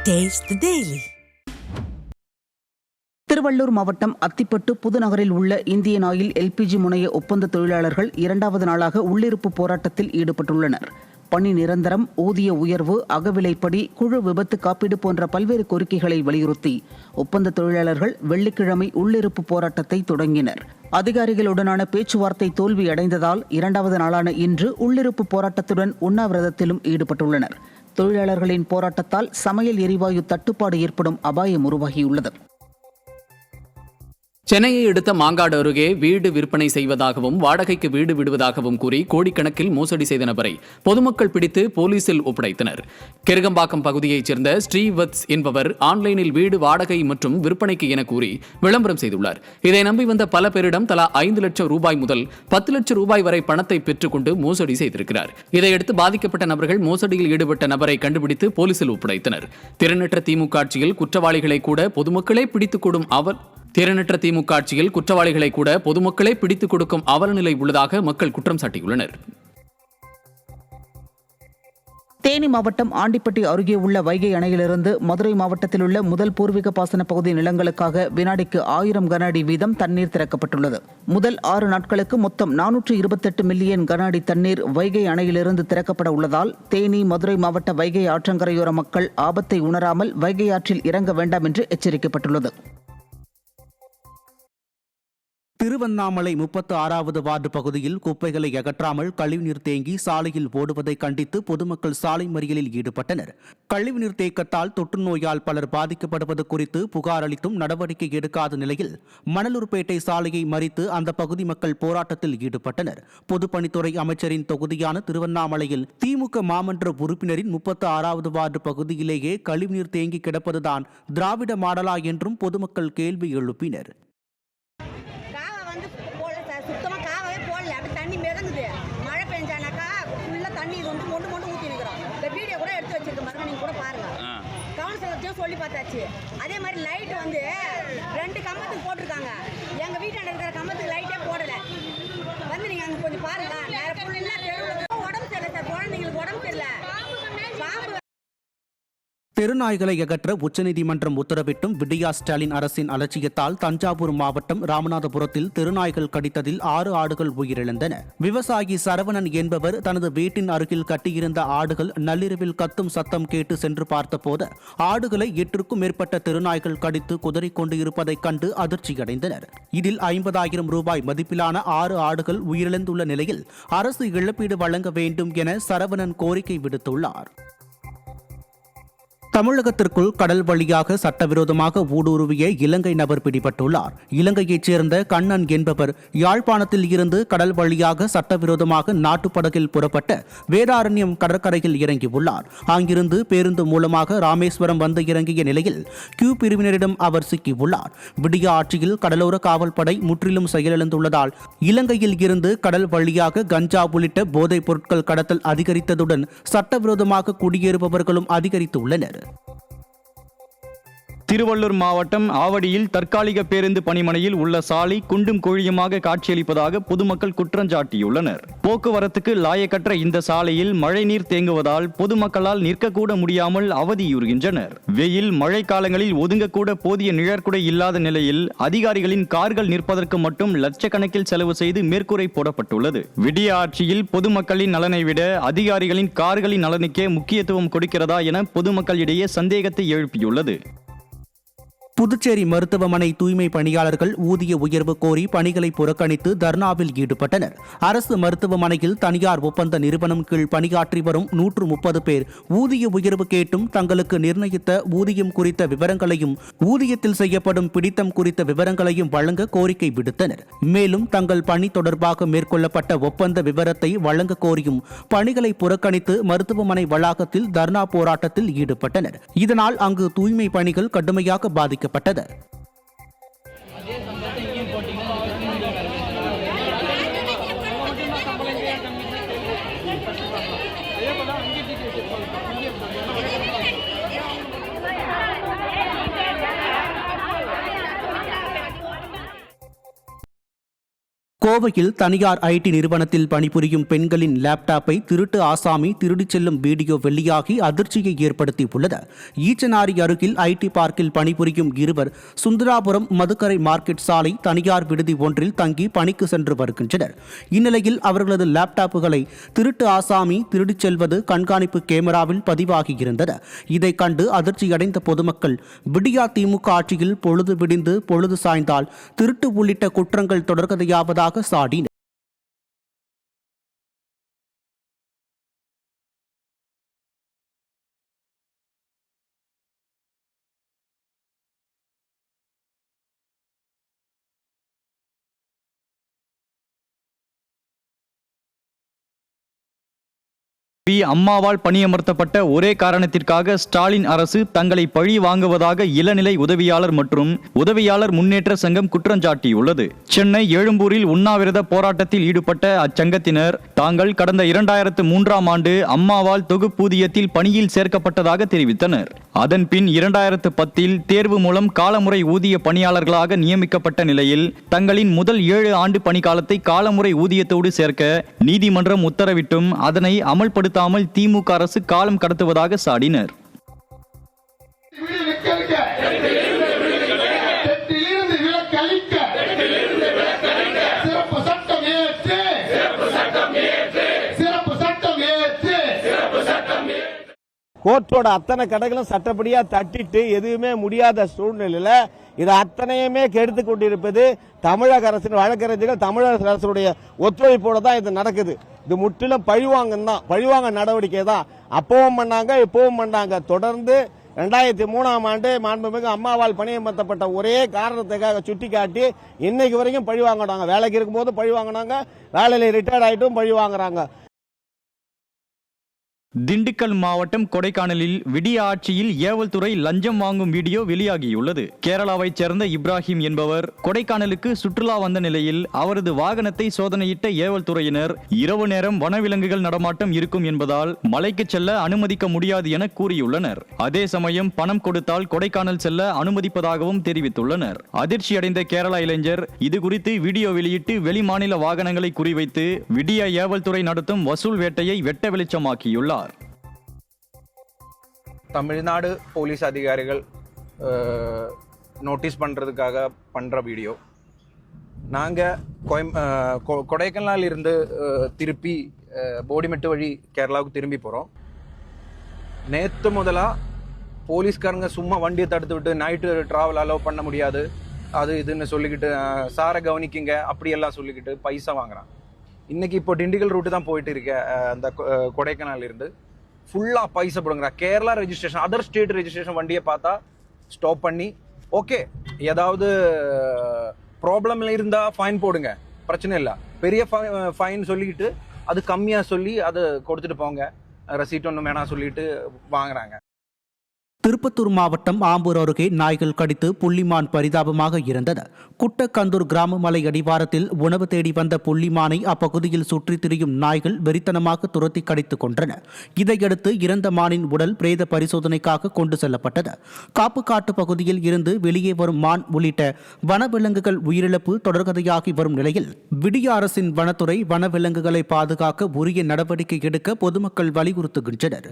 Taste the Daily. Tiruvallur மாவட்டம் அத்திப்பட்டு புதுநகரில் உள்ள Indian oil LPG முனைய ஒப்பந்த தொழிலாளர்கள் இரண்டாவது நாளாக உள்ளிருப்பு போராட்டத்தில் ஈடுபட்டுள்ளனர். பணி நிரந்தரம், ஊதிய உயர்வு, அகவிலைப்படி, குழு விபத்து காப்பீடு போன்ற பல்வேறு கோரிக்கைகளை வலியுறுத்தி ஒப்பந்த தொழிலாளர்கள் வெள்ளிக்கிழமை உள்ளிருப்பு போராட்டத்தை தொடங்கினர். அதிகாரிகளுடனான பேச்சுவார்த்தை தோல்வியடைந்ததால் இரண்டாவது நாளான இன்று உள்ளிருப்பு போராட்டத்துடன் உண்ணாவிரதத்திலும் ஈடுபட்டுள்ளனர். தொழிலாளர்களின் போராட்டத்தால் சமையல் எரிவாயு தட்டுப்பாடு ஏற்படும் அபாயம் உருவாகியுள்ளது. சென்னையை அடுத்த மாங்காடு அருகே வீடு விற்பனை செய்வதாகவும் வாடகைக்கு வீடு விடுவதாகவும் கூறி கோடிக்கணக்கில் மோசடி செய்த நபரை பொதுமக்கள் பிடித்து போலீசில் ஒப்படைத்தனர். கிருகம்பாக்கம் பகுதியைச் சேர்ந்த ஸ்ரீவத்ஸ் என்பவர் ஆன்லைனில் வீடு வாடகை மற்றும் விற்பனைக்கு என கூறி விளம்பரம் செய்துள்ளார். இதை நம்பி வந்த பல பேரிடம் தலா 5 லட்சம் ரூபாய் முதல் 10 லட்சம் ரூபாய் வரை பணத்தை பெற்றுக்கொண்டு மோசடி செய்திருக்கிறார். இதையடுத்து பாதிக்கப்பட்ட நபர்கள் மோசடியில் ஈடுபட்ட நபரை கண்டுபிடித்து போலீசில் ஒப்படைத்தனர். திறனற்ற திமுக ஆட்சியில் குற்றவாளிகளை கூட பொதுமக்களே பிடித்துக் கொடும் திறனற்ற திமுக ஆட்சியில் குற்றவாளிகளை கூட பொதுமக்களே பிடித்துக் கொடுக்கும் அவலநிலை உள்ளதாக மக்கள் குற்றம் சாட்டியுள்ளனர். தேனி மாவட்டம் ஆண்டிப்பட்டி அருகே உள்ள வைகை அணையிலிருந்து மதுரை மாவட்டத்தில் உள்ள முதல் பூர்வீக பாசன பகுதி நிலங்களுக்காக வினாடிக்கு 1000 கன அடி வீதம் தண்ணீர் திறக்கப்பட்டுள்ளது. முதல் 6 நாட்களுக்கு மொத்தம் 428 மில்லியன் கன அடி தண்ணீர் வைகை அணையிலிருந்து திறக்கப்பட உள்ளதால் தேனி, மதுரை மாவட்ட வைகை ஆற்றங்கரையோர மக்கள் ஆபத்தை உணராமல் வைகை ஆற்றில் இறங்க வேண்டாம் என்று எச்சரிக்கப்பட்டுள்ளது. திருவண்ணாமலை 36வது வார்டு பகுதியில் குப்பைகளை அகற்றாமல் கழிவுநீர் தேங்கி சாலையில் ஓடுவதை கண்டித்து பொதுமக்கள் சாலை மறியலில் ஈடுபட்டனர். கழிவுநீர் தேக்கத்தால் தொற்று நோயால் பலர் பாதிக்கப்படுவது குறித்து புகார் அளித்தும் நடவடிக்கை எடுக்காத நிலையில் மணலூர்பேட்டை சாலையை மறித்து அந்த பகுதி மக்கள் போராட்டத்தில் ஈடுபட்டனர். பொதுப்பணித்துறை அமைச்சரின் தொகுதியான திருவண்ணாமலையில் திமுக மாமன்ற உறுப்பினரின் 36வது வார்டு பகுதியிலேயே கழிவுநீர் தேங்கி கிடப்பதுதான் திராவிட மாடலா என்றும் பொதுமக்கள் கேள்வி எழுப்பினர். மழை பெஞ்சானாக்கா ஃபுல்லாக தண்ணி இது வந்து மொண்டு ஊற்றி நிற்கிறோம். இந்த வீடியோ கூட எடுத்து வச்சிருக்க மாதிரி நீங்கள் கூட பாருங்க. கவுன்சிலர்த்தையும் சொல்லி பார்த்தாச்சு. அதே மாதிரி லைட் வந்து 2 கம்பத்துக்கு போட்டிருக்காங்க. எங்கள் வீட்டாண்ட இருக்கிற கம்பத்துக்கு லைட்டே போடலை. வந்து நீங்கள் அங்கே கொஞ்சம் பாருங்க. வேற ஃபுல்லாக தெருவில் உடம்பு சரியில்லை சார், குழந்தைங்களுக்கு உடம்பு சரியில்லை. பாம்பு தெருநாய்களை அகற்ற உச்சநீதிமன்றம் உத்தரவிட்டும் விடியா ஸ்டாலின் அரசின் அலட்சியத்தால் தஞ்சாவூர் மாவட்டம் ராமநாதபுரத்தில் தெருநாய்கள் கடித்ததில் 6 ஆடுகள் உயிரிழந்தன. விவசாயி சரவணன் என்பவர் தனது வீட்டின் அருகில் கட்டியிருந்த ஆடுகள் நள்ளிரவில் கத்தும் சத்தம் கேட்டு சென்று பார்த்தபோது ஆடுகளை 8க்கும் மேற்பட்ட தெருநாய்கள் கடித்து குதறிக் கொண்டு இருப்பதைக் கண்டு அதிர்ச்சியடைந்தனர். இதில் 50,000 ரூபாய் மதிப்பிலான 6 ஆடுகள் உயிரிழந்துள்ள நிலையில் அரசு இழப்பீடு வழங்க வேண்டும் என சரவணன் கோரிக்கை விடுத்துள்ளார். தமிழகத்திற்குள் கடல் வழியாக சட்டவிரோதமாக ஊடுருவிய இலங்கை நபர் பிடிபட்டுள்ளார். இலங்கையைச் சேர்ந்த கண்ணன் என்பவர் யாழ்ப்பாணத்தில் இருந்து கடல் வழியாக சட்டவிரோதமாக நாட்டுப்படகில் புறப்பட்ட வேதாரண்யம் கடற்கரையில் இறங்கியுள்ளார். அங்கிருந்து பேருந்து மூலமாக ராமேஸ்வரம் வந்து இறங்கிய நிலையில் கியூ பிரிவினரிடம் அவர் சிக்கியுள்ளார். விடியா ஆட்சியில் கடலோர காவல்படை முற்றிலும் செயலிழந்துள்ளதால் இலங்கையில் இருந்து கடல் வழியாக கஞ்சா உள்ளிட்ட போதைப் பொருட்கள் கடத்தல் அதிகரித்ததுடன் சட்டவிரோதமாக குடியேறுபவர்களும் அதிகரித்துள்ளனர். திருவள்ளூர் மாவட்டம் ஆவடியில் தற்காலிக பேருந்து பணிமனையில் உள்ள சாலை குண்டும் குழியுமாக காட்சியளிப்பதாக பொதுமக்கள் குற்றஞ்சாட்டியுள்ளனர். போக்குவரத்துக்கு லாயக்கற்ற இந்த சாலையில் மழைநீர் தேங்குவதால் பொதுமக்களால் நிற்கக்கூட முடியாமல் அவதியுறுகின்றனர். வெயில், மழை காலங்களில் ஒதுங்கக்கூட போதிய நிழற்குடை இல்லாத நிலையில் அதிகாரிகளின் கார்கள் நிற்பதற்கு மட்டும் லட்சக்கணக்கில் செலவு செய்து மேற்கூரை போடப்பட்டுள்ளது. விடிய ஆட்சியில் பொதுமக்களின் நலனை விட அதிகாரிகளின் கார்களின் நலனுக்கே முக்கியத்துவம் கொடுக்கிறதா என பொதுமக்களிடையே சந்தேகத்தை எழுப்பியுள்ளது. புதுச்சேரி மருத்துவமனை தூய்மை பணியாளர்கள் ஊதிய உயர்வு கோரி பணிகளை புறக்கணித்து தர்ணாவில் ஈடுபட்டனர். அரசு மருத்துவமனையில் தனியார் ஒப்பந்த நிறுவனம் கீழ் பணியாற்றி வரும் 130 பேர் ஊதிய உயர்வு கேட்டும் தங்களுக்கு நிர்ணயித்த ஊதியம் குறித்த விவரங்களையும் ஊதியத்தில் செய்யப்படும் பிடித்தம் குறித்த விவரங்களையும் வழங்க கோரிக்கை விடுத்தனர். மேலும் தங்கள் பணி தொடர்பாக மேற்கொள்ளப்பட்ட ஒப்பந்த விவரத்தை வழங்க கோரியும் பணிகளை புறக்கணித்து மருத்துவமனை வளாகத்தில் தர்ணா போராட்டத்தில் ஈடுபட்டனர். இதனால் அங்கு தூய்மை பணிகள் கடுமையாக பாதிக்கப்பட்டது. கோவையில் தனியார் ஐடி நிறுவனத்தில் பணிபுரியும் பெண்களின் லேப்டாப்பை திருட்டு ஆசாமி திருடிச் செல்லும் வீடியோ வெளியாகி அதிர்ச்சியை ஏற்படுத்தியுள்ளது. ஈச்சனாரி அருகில் ஐடி பார்க்கில் பணிபுரியும் இருவர் சுந்தராபுரம் மதுக்கரை மார்க்கெட் சாலை தனியார் விடுதி ஒன்றில் தங்கி பணிக்கு சென்று வருகின்றனர். இந்நிலையில் அவர்களது லேப்டாப்புகளை திருட்டு ஆசாமி திருடிச் செல்வது கண்காணிப்பு கேமராவில் பதிவாகியிருந்தது. இதை கண்டு அதிர்ச்சியடைந்த பொதுமக்கள் விடியா திமுக ஆட்சியில் பொழுது விடிந்து பொழுது சாய்ந்தால் திருட்டு உள்ளிட்ட குற்றங்கள் தொடர்கதையாவதாக சாடினர். அம்மாவால் பணியமர்த்தப்பட்ட ஒரே காரணத்திற்காக ஸ்டாலின் அரசு தங்களை பழி வாங்குவதாக இளநிலை உதவியாளர் மற்றும் உதவியாளர் முன்னேற்ற சங்கம் குற்றஞ்சாட்டியுள்ளது. சென்னை எழும்பூரில் உண்ணாவிரத போராட்டத்தில் ஈடுபட்ட அச்சங்கத்தினர் தாங்கள் கடந்த 2003ஆம் ஆண்டு அம்மாவால் தொகுப்பூதியத்தில் பணியில் சேர்க்கப்பட்டதாக தெரிவித்தனர். அதன் பின் 2010இல் தேர்வு மூலம் காலமுறை ஊதிய பணியாளர்களாக நியமிக்கப்பட்ட நிலையில் தங்களின் முதல் 7 ஆண்டு பணிக்காலத்தை காலமுறை ஊதியத்தோடு சேர்க்க நீதிமன்றம் உத்தரவிட்டும் அதனை அமல்படுத்த திமுக அரசு காலம் கடத்துவதாக சாடினர். கோர்ட்டோட அத்தனை கடைகளும் சட்டப்படியா தட்டிட்டு எதுவுமே முடியாத சூழ்நிலையில இது அத்தனையுமே கெடுத்து கொண்டிருப்பது தமிழக அரசின் வழக்கறிஞர்கள் தமிழக அரசுடைய ஒத்துழைப்போட தான் இது நடக்குது. இது முற்றிலும் பழிவாங்க நடவடிக்கை தான். அப்பவும் பண்ணாங்க, இப்பவும் பண்ணாங்க. தொடர்ந்து 2003ஆம் ஆண்டு மாண்புமிகு அம்மாவால் பணியமர்த்தப்பட்ட ஒரே காரணத்துக்காக சுட்டிக்காட்டி இன்னைக்கு வரைக்கும் பழி வாங்கினாங்க. வேலைக்கு இருக்கும்போது பழி வாங்கினாங்க, வேலையில ரிட்டையர்ட் ஆயிட்டும் பழி வாங்குறாங்க. திண்டுக்கல் மாவட்டம் கொடைக்கானலில் விடிய ஆட்சியில் ஏவல் துறை லஞ்சம் வாங்கும் வீடியோ வெளியாகியுள்ளது. கேரளாவைச் சேர்ந்த இப்ராஹிம் என்பவர் கொடைக்கானலுக்கு சுற்றுலா வந்த நிலையில் அவரது வாகனத்தை சோதனையிட்ட ஏவல் துறையினர் இரவு நேரம் வனவிலங்குகள் நடமாட்டம் இருக்கும் என்பதால் மலைக்கு செல்ல அனுமதிக்க முடியாது என கூறியுள்ளனர். அதே சமயம் பணம் கொடுத்தால் கொடைக்கானல் செல்ல அனுமதிப்பதாகவும் தெரிவித்துள்ளனர். அதிர்ச்சியடைந்த கேரளா இளைஞர் இதுகுறித்து வீடியோ வெளியிட்டு வெளிமாநில வாகனங்களை குறிவைத்து விடிய ஏவல் துறை நடத்தும் வசூல் வேட்டையை வெட்ட வெளிச்சமாக்கியுள்ளார். தமிழ்நாடு போலீஸ் அதிகாரிகள் நோட்டீஸ் பண்ணுறதுக்காக பண்ணுற வீடியோ. நாங்கள் கொடைக்கானல் இருந்து திருப்பி போடிமெட்டு வழி கேரளாவுக்கு திரும்பி போகிறோம். நேற்று முதலாக போலீஸ்காரங்க சும்மா வண்டியை தடுத்து விட்டு நைட்டு ட்ராவல் அலோவ் பண்ண முடியாது அது இதுன்னு சொல்லிக்கிட்டு சாரை கவனிக்கிங்க அப்படியெல்லாம் சொல்லிக்கிட்டு பைசா வாங்குறான். இன்னைக்கு இப்போ டிண்டிகல் ரூட்டு தான் போயிட்டு இருக்க அந்த கொடைக்கானல் இருந்து ஃபுல்லாக பைசா போடுங்கிறா. Kerala registration other state registration வண்டியை பார்த்தா ஸ்டாப் பண்ணி ஓகே ஏதாவது ப்ராப்ளம் இருந்தால் ஃபைன் போடுங்க, பிரச்சனை இல்லை. பெரிய ஃபைன் சொல்லிக்கிட்டு அது கம்மியாக சொல்லி அதை கொடுத்துட்டு போங்க, ரசீட் ஒன்றும் வேணாம் சொல்லிட்டு வாங்குறாங்க. திருப்பத்தூர் மாவட்டம் ஆம்பூர் அருகே நாய்கள் கடித்து புள்ளிமான் பரிதாபமாக இருந்தது. குட்டக்கந்தூர் கிராம மலை அடிவாரத்தில் உணவு தேடி வந்த புள்ளிமானை அப்பகுதியில் சுற்றித் திரியும் நாய்கள் வெறித்தனமாக துரத்தி கடித்துக் கொன்றன. இதையடுத்து இறந்த மானின் உடல் பிரேத பரிசோதனைக்காக கொண்டு செல்லப்பட்டது. காப்புக்காட்டு பகுதியில் இருந்து வெளியே வரும் மான் உள்ளிட்ட வனவிலங்குகள் உயிரிழப்பு தொடர்கதையாகி வரும் நிலையில் விடிய அரசின் வனத்துறை வனவிலங்குகளை பாதுகாக்க உரிய நடவடிக்கை எடுக்க பொதுமக்கள் வலியுறுத்துகின்றனர்.